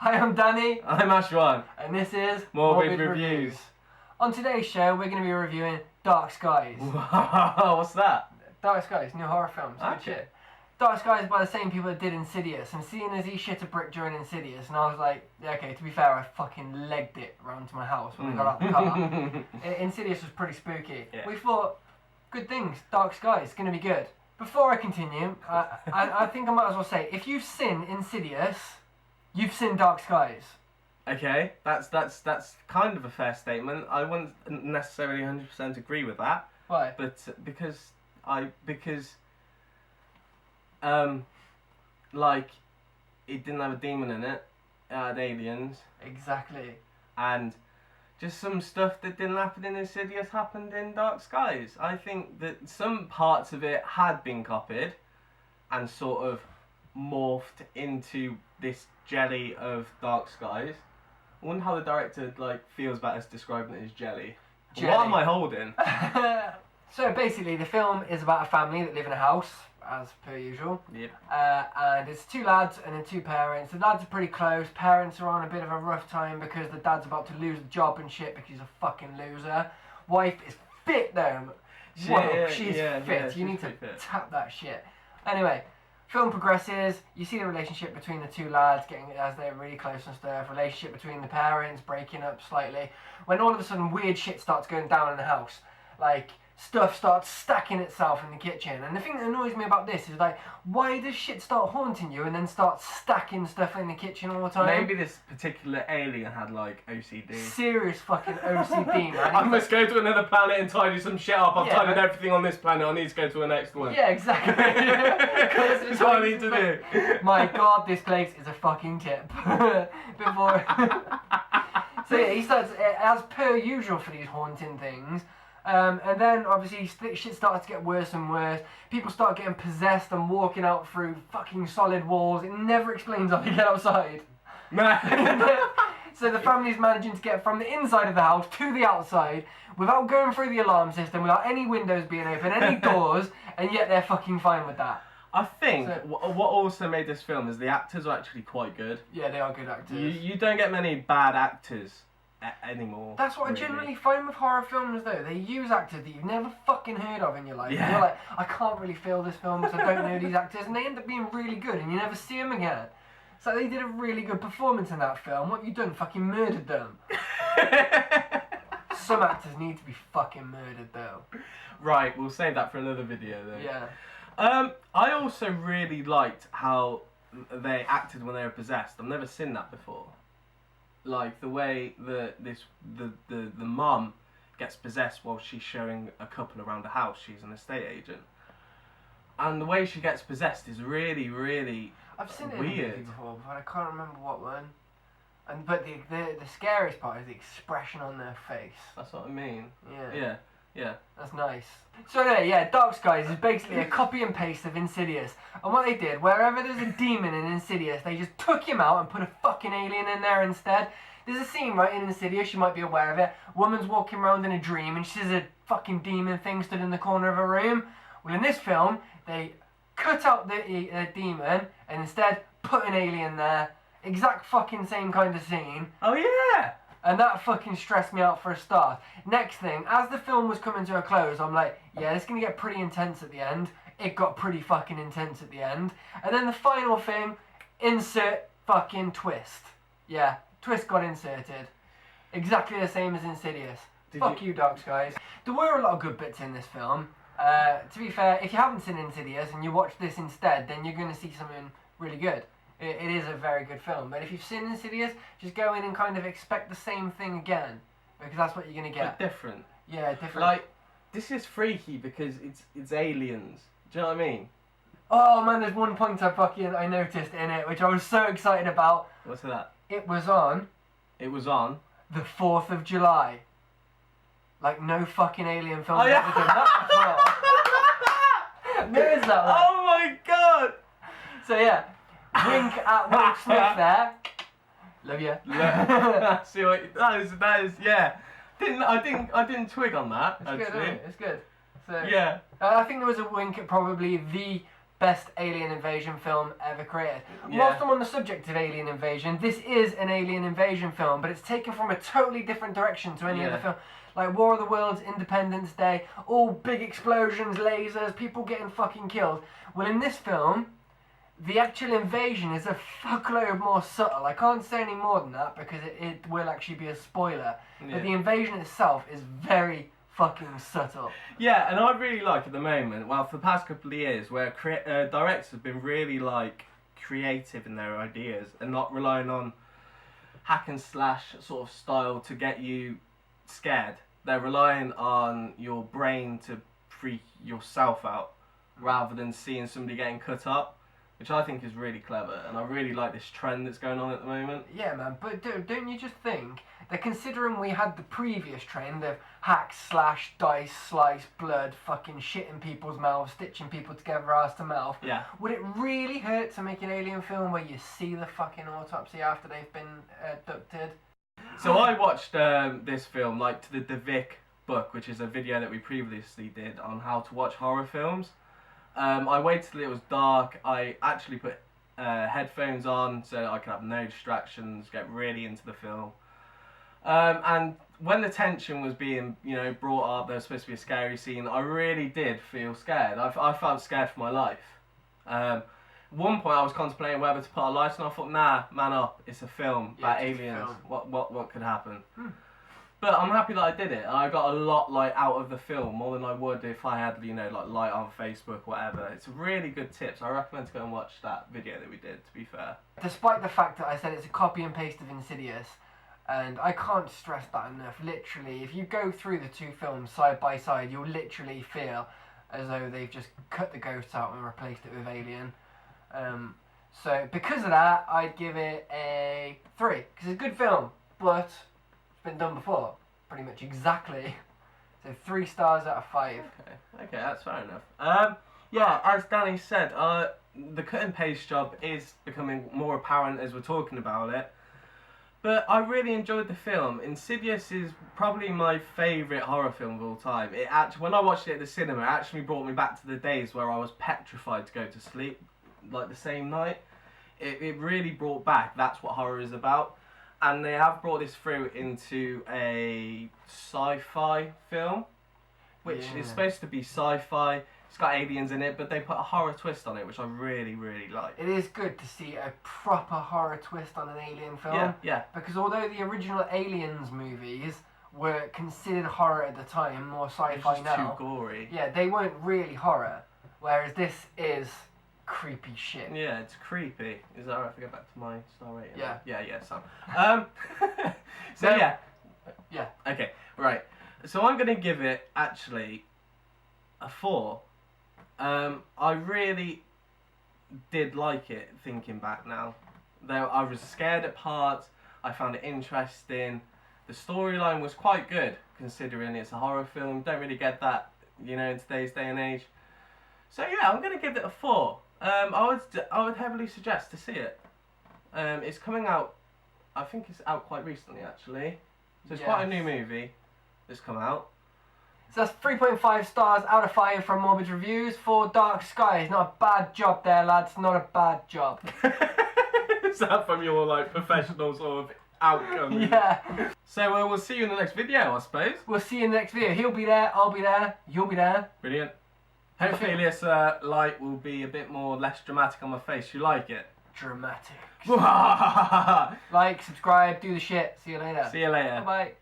Hi, I'm Danny. I'm Ashwan. And this is Morbid Reviews. On today's show, we're going to be reviewing Dark Skies. What's that? Dark Skies, new horror films. Good shit. Dark Skies by the same people that did Insidious. And seeing as he shit a brick during Insidious, and I was like, yeah, okay, to be fair, I fucking legged it round to my house when we got out the car. Insidious was pretty spooky. Yeah. We thought, good things, Dark Skies, going to be good. Before I continue, I think I might as well say, if you've seen Insidious, you've seen Dark Skies. Okay, that's kind of a fair statement. I wouldn't necessarily 100% agree with that. Why? But because like, it didn't have a demon in it. It had aliens. Exactly. And just some stuff that didn't happen in Insidious happened in Dark Skies. I think that some parts of it had been copied and sort of morphed into this jelly of Dark Skies. I wonder how the director feels about us describing it as jelly. What am I holding? So basically, the film is about a family that live in a house, as per usual. Yep. And it's two lads and then two parents. The lads are pretty close. Parents are on a bit of a rough time because the dad's about to lose the job and shit because he's a fucking loser. Wife is fit though. Whoa, she's fit. You need to tap that shit. Anyway. Film progresses, you see the relationship between the two lads getting as they're really close and stuff, relationship between the parents breaking up slightly, when all of a sudden weird shit starts going down in the house. Like, stuff starts stacking itself in the kitchen. And the thing that annoys me about this is why does shit start haunting you and then start stacking stuff in the kitchen all the time? Maybe this particular alien had OCD. Serious fucking OCD, man. I must go to another planet and tidy some shit up. I've tidied everything on this planet. I need to go to the next one. Yeah, exactly. That's what I need to do. My God, this place is a fucking tip. Before. So yeah, he starts as per usual for these haunting things. And then obviously shit starts to get worse and worse. People start getting possessed and walking out through fucking solid walls. It never explains how they get outside. So the family's managing to get from the inside of the house to the outside without going through the alarm system, without any windows being open, any doors, and yet they're fucking fine with that. I think what also made this film is the actors are actually quite good. Yeah, they are good actors. You don't get many bad actors anymore. That's what I generally find with horror films though. They use actors that you've never fucking heard of in your life. Yeah. And you're like, I can't really feel this film because I don't know these actors, and they end up being really good and you never see them again. So they did a really good performance in that film. What have you done? Fucking murdered them. Some actors need to be fucking murdered though. Right, we'll save that for another video though. Yeah. I also really liked how they acted when they were possessed. I've never seen that before. Like the way the mum gets possessed while she's showing a couple around the house. She's an estate agent, and the way she gets possessed is really, really I've seen it weird. in a movie before, but I can't remember what one. But the scariest part is the expression on their face. That's what I mean. Yeah. Yeah. That's nice. So yeah, Dark Skies is basically a copy and paste of Insidious. And what they did, wherever there's a demon in Insidious, they just took him out and put a fucking alien in there instead. There's a scene, right, in Insidious, you might be aware of it. Woman's walking around in a dream and she sees a fucking demon thing stood in the corner of a room. Well, in this film, they cut out the demon and instead put an alien there. Exact fucking same kind of scene. Oh yeah! And that fucking stressed me out for a start. Next thing, as the film was coming to a close, I'm like, yeah, it's going to get pretty intense at the end. It got pretty fucking intense at the end. And then the final thing, insert fucking twist. Yeah, twist got inserted. Exactly the same as Insidious. Fuck you, Dark Skies. There were a lot of good bits in this film. To be fair, if you haven't seen Insidious and you watch this instead, then you're going to see something really good. It is a very good film, but if you've seen Insidious, just go in and kind of expect the same thing again, because that's what you're gonna get. But different. Yeah, different. Like, this is freaky because it's aliens. Do you know what I mean? Oh man, there's one point I noticed in it, which I was so excited about. What's that? It was on the 4th of July. Like, no fucking alien film ever done that before. There is that one. Oh my God! So yeah. Wink at Will Smith there. Love you. See what that is. Yeah. I didn't twig on that. It's good, isn't it? It's good. So yeah. I think there was a wink at probably the best alien invasion film ever created. Yeah. Whilst I'm on the subject of alien invasion, this is an alien invasion film, but it's taken from a totally different direction to any other film. Like War of the Worlds, Independence Day, all big explosions, lasers, people getting fucking killed. Well, in this film, the actual invasion is a fuckload more subtle. I can't say any more than that because it will actually be a spoiler. Yeah. But the invasion itself is very fucking subtle. Yeah, and I really like at the moment, well, for the past couple of years, where directors have been really, like, creative in their ideas and not relying on hack and slash sort of style to get you scared. They're relying on your brain to freak yourself out rather than seeing somebody getting cut up, which I think is really clever, and I really like this trend that's going on at the moment. Yeah, man, but don't you just think that considering we had the previous trend of hack, slash, dice, slice, blood, fucking shit in people's mouths, stitching people together ass to mouth, Yeah. would it really hurt to make an alien film where you see the fucking autopsy after they've been abducted? So I watched this film, like, to the Vic book, which is a video that we previously did on how to watch horror films. I waited till it was dark. I actually put headphones on so that I could have no distractions, get really into the film. And when the tension was being, brought up, there was supposed to be a scary scene, I really did feel scared. I felt scared for my life. At one point I was contemplating whether to put a light on. I thought, nah, man up, it's a film about aliens. What could happen? But I'm happy that I did it. I got a lot out of the film, more than I would if I had light on Facebook or whatever. It's a really good tip, so I recommend to go and watch that video that we did, to be fair. Despite the fact that I said it's a copy and paste of Insidious, and I can't stress that enough, literally, if you go through the two films side by side, you'll literally feel as though they've just cut the ghost out and replaced it with Alien. So because of that, I'd give it a 3, because it's a good film, but it's been done before, pretty much exactly. So 3 stars out of 5. Okay, that's fair enough. Yeah, as Danny said, the cut and paste job is becoming more apparent as we're talking about it. But I really enjoyed the film. Insidious is probably my favourite horror film of all time. When I watched it at the cinema, it actually brought me back to the days where I was petrified to go to sleep, like the same night. It really brought back, that's what horror is about. And they have brought this through into a sci-fi film, which is supposed to be sci-fi. It's got aliens in it, but they put a horror twist on it, which I really, really like. It is good to see a proper horror twist on an alien film. Yeah. Because although the original Aliens movies were considered horror at the time, more sci-fi now. Too gory. Yeah, they weren't really horror. Whereas this is creepy shit. Yeah, it's creepy. Is that right? If I go back to my star rating? Yeah. Yeah, so. So, yeah. Yeah. Okay, right. So I'm going to give it, actually, a 4. I really did like it, thinking back now. Though I was scared at parts, I found it interesting. The storyline was quite good, considering it's a horror film. Don't really get that, in today's day and age. So yeah, I'm going to give it a 4. I would heavily suggest to see it. It's coming out, I think it's out quite recently, actually. So it's quite a new movie that's come out. So that's 3.5 stars out of 5 from Morbid Reviews for Dark Skies. Not a bad job there, lads. Not a bad job. Is that from your professional sort of outcome? Yeah. So we'll see you in the next video, I suppose. We'll see you in the next video. He'll be there, I'll be there, you'll be there. Brilliant. Hopefully this light will be a bit less dramatic on my face. You like it? Dramatic. See Like, subscribe, do the shit. See you later. you later. Bye-bye.